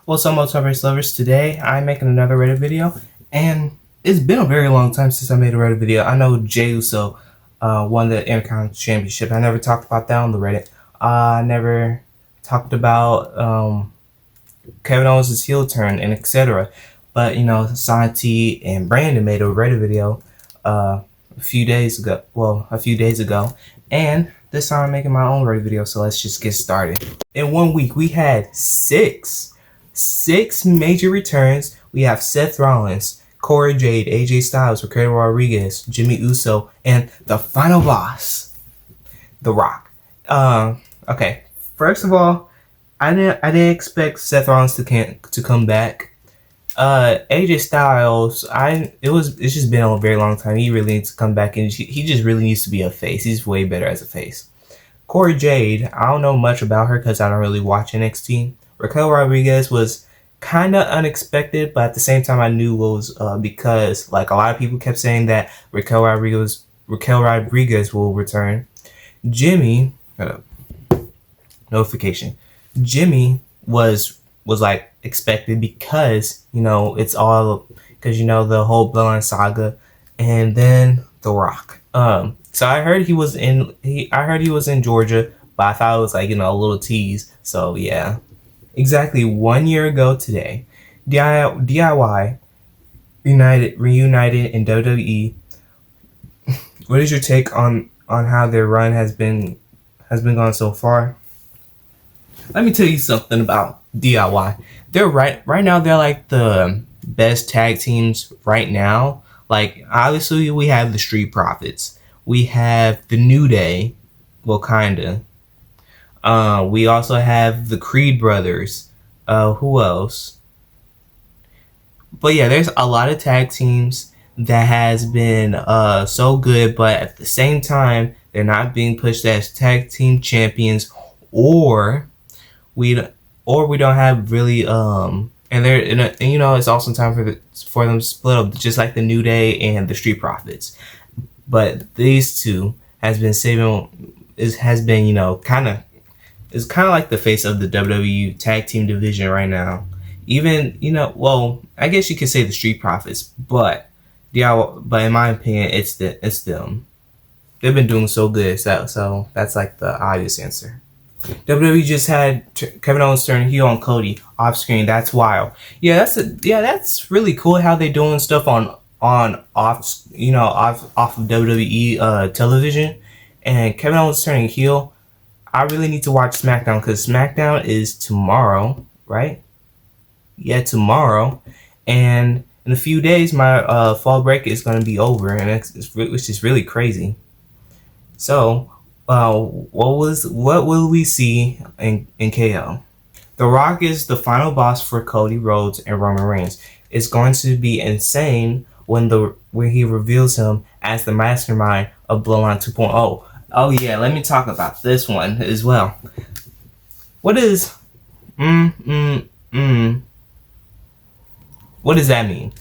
What's up, multiverse lovers? Today I'm making another Reddit video, and it's been a very long time since I made a Reddit video. I know Jey Uso won the Intercontinental Championship. I never talked about that on the Reddit. I never talked about Kevin Owens' heel turn and etc. But Santi and Brandon made a Reddit video a few days ago. And this time I'm making my own Reddit video. So let's just get started. In 1 week, we had six major returns. We have Seth Rollins, Corey Jade, AJ Styles, Ricardo Rodriguez, Jimmy Uso, and the final boss, The Rock. Okay. First of all, I didn't expect Seth Rollins to come back. AJ Styles, it's just been a very long time. He really needs to come back, and he just really needs to be a face. He's way better as a face. Corey Jade, I don't know much about her because I don't really watch NXT. Raquel Rodriguez was kind of unexpected, but at the same time I knew it was because like a lot of people kept saying that Raquel Rodriguez will return. Jimmy, notification. Jimmy was like expected because it's all because the whole Bloodline saga, and then The Rock. So I heard he was in Georgia, but I thought it was like a little tease. So yeah. Exactly 1 year ago today, DIY reunited in WWE. What is your take on how their run has been going so far? Let me tell you something about DIY. They're right now they're like the best tag teams right now. Like obviously we have the Street Profits. We have the New Day. Well, kinda. We also have the Creed brothers. Who else? But yeah, there's a lot of tag teams that has been so good, but at the same time, they're not being pushed as tag team champions, or we don't have really and it's also time for them to split up, just like the New Day and the Street Profits. But these two has been kind of. It's kind of like the face of the WWE tag team division right now. Even, well, I guess you could say the Street Profits, but in my opinion, it's them. They've been doing so good, so that's like the obvious answer. WWE just had Kevin Owens turn heel on Cody off screen. That's wild. Yeah, that's really cool how they doing stuff off of WWE television, and Kevin Owens turning heel. I really need to watch SmackDown because SmackDown is tomorrow, right? Yeah, tomorrow. And in a few days, my fall break is going to be over, and which is really crazy. So, what will we see in KO? The Rock is the final boss for Cody Rhodes and Roman Reigns. It's going to be insane when he reveals him as the mastermind of Bloodline 2.0. Oh yeah, let me talk about this one as well. What is what does that mean?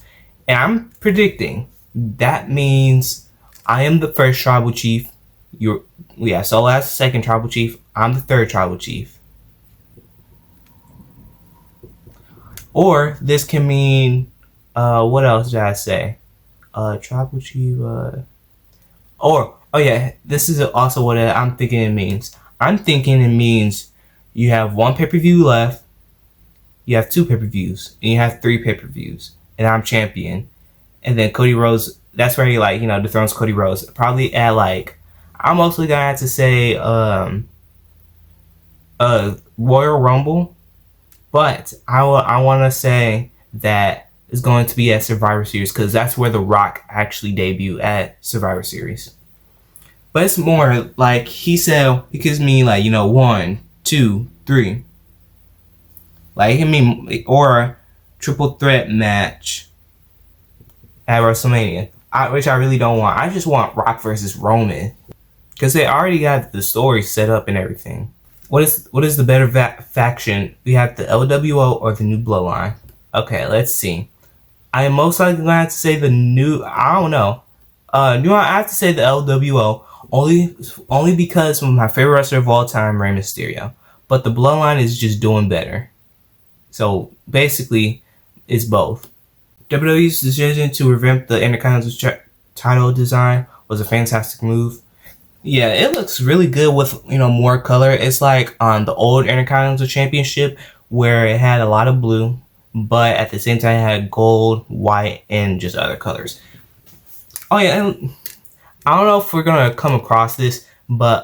And I'm predicting that means I am the first tribal chief. Solo as the second tribal chief. I'm the third tribal chief. Or this can mean what else did I say? Tribal chief oh yeah, this is also what I'm thinking it means. I'm thinking it means you have one pay-per-view left, you have 2 pay-per-views, and you have 3 pay-per-views, and I'm champion. And then Cody Rhodes, that's where he dethrones Cody Rhodes. Probably at I'm mostly gonna have to say Royal Rumble, but I wanna say that it's going to be at Survivor Series because that's where The Rock actually debuted, at Survivor Series. But it's more like he said he gives me 1, 2, 3. Or a triple threat match at WrestleMania, which I really don't want. I just want Rock versus Roman because they already got the story set up and everything. What is the better faction? We have the LWO or the New Bloodline? Okay, let's see. I am most likely going to have to say the new. I don't know. I have to say the LWO. Only because of my favorite wrestler of all time, Rey Mysterio. But the Bloodline is just doing better. So basically, it's both. WWE's decision to revamp the Intercontinental title design was a fantastic move. Yeah, it looks really good with more color. It's like on the old Intercontinental Championship where it had a lot of blue, but at the same time it had gold, white, and just other colors. Oh yeah, and I don't know if we're gonna come across this, but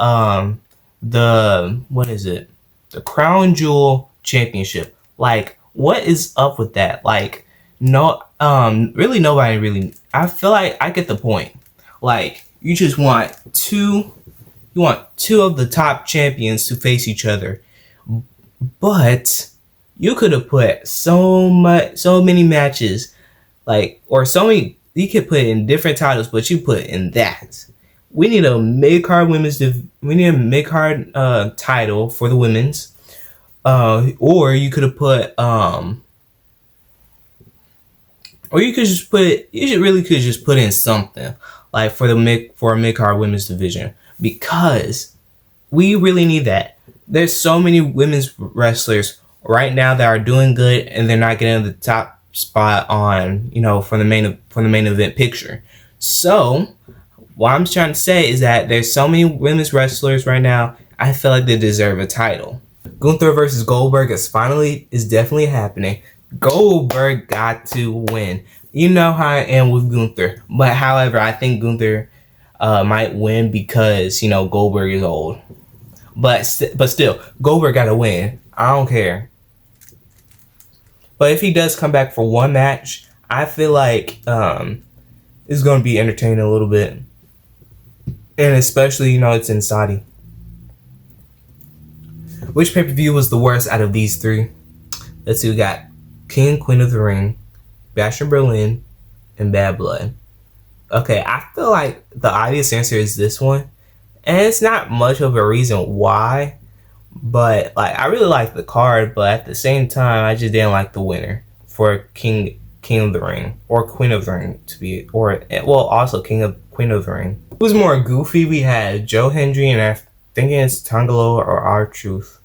what is it? The Crown Jewel Championship. Like, what is up with that? Like, no, really nobody really. I feel like I get the point. Like, you just want two of the top champions to face each other, but you could have put so many matches, like, or so many. You could put in different titles, but you put in that. We need a mid-card title for the women's. Or you could have put or you could just put it. You really could just put in something like for a mid-card women's division, because we really need that. There's so many women's wrestlers right now that are doing good, and they're not getting the top spot on for the main event picture. So what I'm trying to say is that there's so many women's wrestlers right now. I feel like they deserve a title. Gunther versus Goldberg is definitely happening. Goldberg got to win. You know how I am with Gunther, but however, I think Gunther might win because Goldberg is old. But still, Goldberg got to win. I don't care. But if he does come back for one match, I feel like it's going to be entertaining a little bit, and especially it's in Saudi. Which pay-per-view was the worst out of these three? Let's see, we got King and Queen of the Ring, Bash in Berlin, and Bad Blood. Okay, I feel like the obvious answer is this one. And it's not much of a reason why, but like I really like the card, but at the same time I just didn't like the winner for King of the Ring, or Queen of the Ring also Queen of the Ring. It was more goofy. We had Joe Hendry and I think it's Tangelo or R-Truth.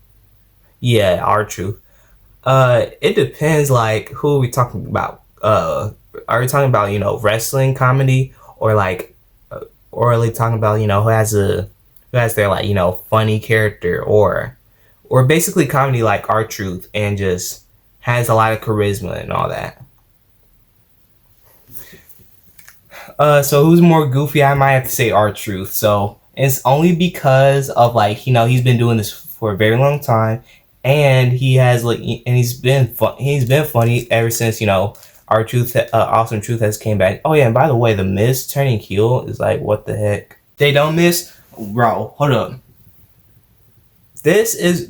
Yeah, R-Truth. It depends, like, who are we talking about? Are we talking about, wrestling comedy, or are we talking about, who has their, like, funny character, or basically comedy like R-Truth and just has a lot of charisma and all that. So who's more goofy? I might have to say R-Truth. So it's only because of he's been doing this for a very long time, and he's been funny ever since R-Truth, Awesome Truth has came back. Oh yeah, and by the way, the Miz turning heel is like, what the heck? They don't miss, bro. Hold up. This is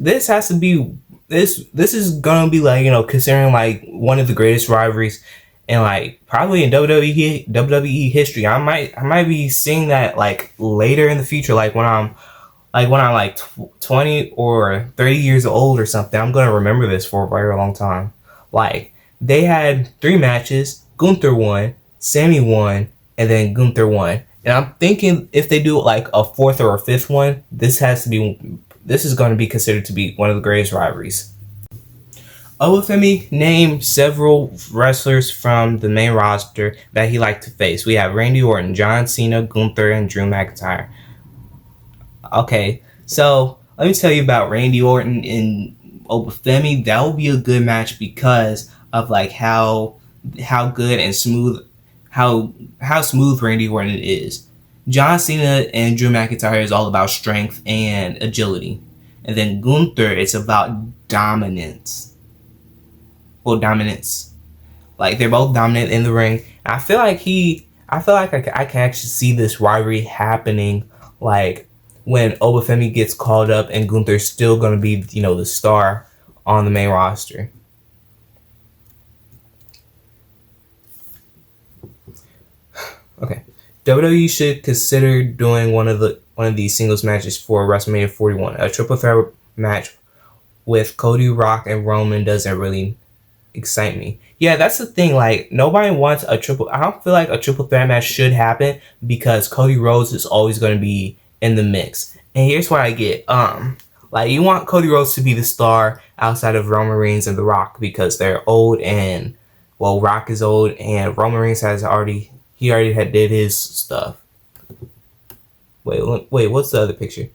gonna be considering one of the greatest rivalries and probably in WWE history. I might be seeing that later in the future, when I'm 20 or 30 years old or something. I'm gonna remember this for a very long time. They had 3 matches. Gunther won, Sammy won, and then Gunther won. And I'm thinking if they do a 4th or a 5th one, this is going to be considered to be one of the greatest rivalries. Obafemi named several wrestlers from the main roster that he liked to face. We have Randy Orton, John Cena, Gunther, and Drew McIntyre. Okay, so let me tell you about Randy Orton and Obafemi. That will be a good match because of how good and smooth how smooth Randy Orton is. John Cena and Drew McIntyre is all about strength and agility, and then Gunther, it's about dominance. Well, dominance. They're both dominant in the ring. I feel like I can actually see this rivalry happening when Obafemi gets called up and Gunther's still going to be, the star on the main roster. Okay. WWE should consider doing one of these singles matches for WrestleMania 41. A triple threat match with Cody, Rock, and Roman doesn't really excite me. Yeah, that's the thing. Nobody wants I don't feel like a triple threat match should happen because Cody Rhodes is always going to be in the mix. And here's what I get. Like, you want Cody Rhodes to be the star outside of Roman Reigns and The Rock because they're old and, well, Rock is old and Roman Reigns already had did his stuff. Wait, what's the other picture?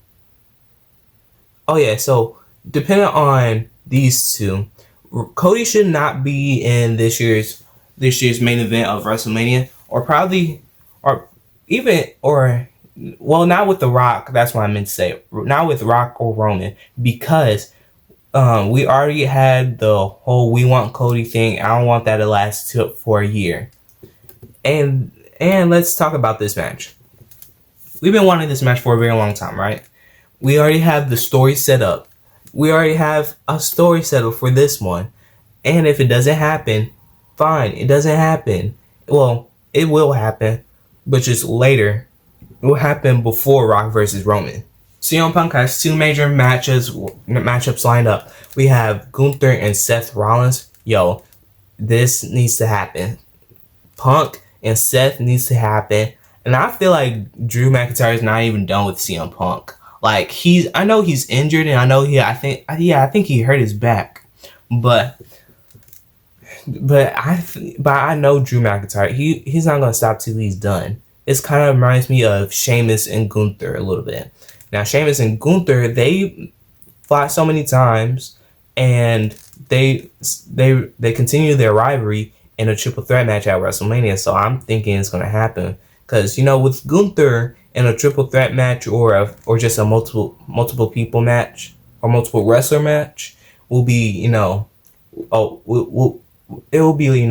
Oh yeah, so depending on these two, Cody should not be in this year's main event of WrestleMania, or probably, or even, or well, not with The Rock. That's what I meant to say. Not with Rock or Roman, because we already had the whole "we want Cody" thing. I don't want that to last for a year. And let's talk about this match. We've been wanting this match for a very long time, right? We already have the story set up. We already have a story set up for this one. And if it doesn't happen, fine. It doesn't happen. Well, it will happen, but just later. It will happen before Rock versus Roman. CM Punk has two major matchups lined up. We have Gunther and Seth Rollins. Yo, this needs to happen. Punk and Seth needs to happen. And I feel like Drew McIntyre is not even done with CM Punk. Like, I know he's injured, and I know I think he hurt his back, but I know Drew McIntyre. He's not gonna stop till he's done. It's kind of reminds me of Sheamus and Gunther a little bit. Now, Sheamus and Gunther, they fought so many times, and they continue their rivalry in a triple threat match at WrestleMania. So I'm thinking it's gonna happen. Because, with Gunther in a triple threat match or just a multiple people match or multiple wrestler match will be, it will be,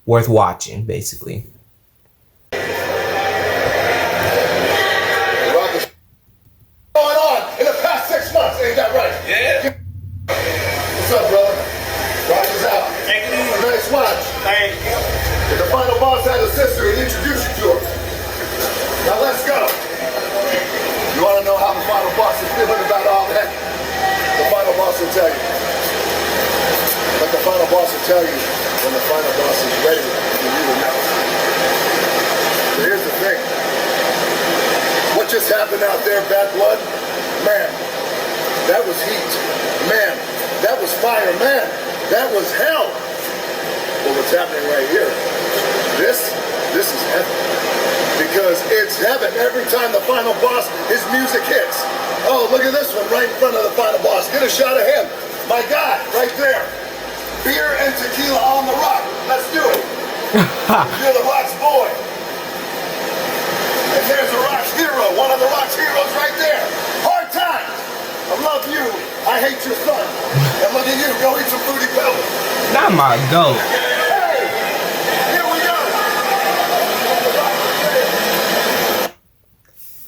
worth watching, basically. What's going on in the past 6 months? Ain't that right? Yeah. What's up, brother? Rock is out. Nice watch. Thank you. If the final boss had a sister, he'd introduce you to her. Now let's go. You want to know how the final boss is feeling about all that? The final boss will tell you. But the final boss will tell you when the final boss is ready for you to know. So here's the thing. What just happened out there, Bad Blood? Man, that was heat. Man, that was fire. Man, that was hell. But what's happening right here? This is heaven. Because it's heaven every time the final boss, his music hits. Oh, look at this one right in front of the final boss. Get a shot of him. My guy, right there. Beer and tequila on the Rock. Let's do it. You're the Rock's boy. And there's the Rock's hero. One of the Rock's heroes right there. Hard times. I love you. I hate your son. And look at you. Go eat some Fruity Pebbles. Not my goat.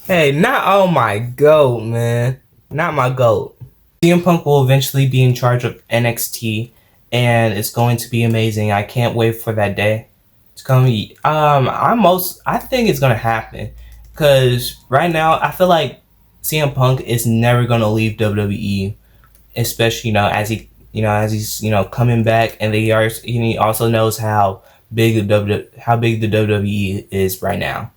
Hey, not my GOAT, man. Not my GOAT. CM Punk will eventually be in charge of NXT, and it's going to be amazing. I can't wait for that day. It's gonna be. I think it's gonna happen, cause right now I feel like CM Punk is never gonna leave WWE, especially as he's coming back, and he also knows how big the WWE is right now.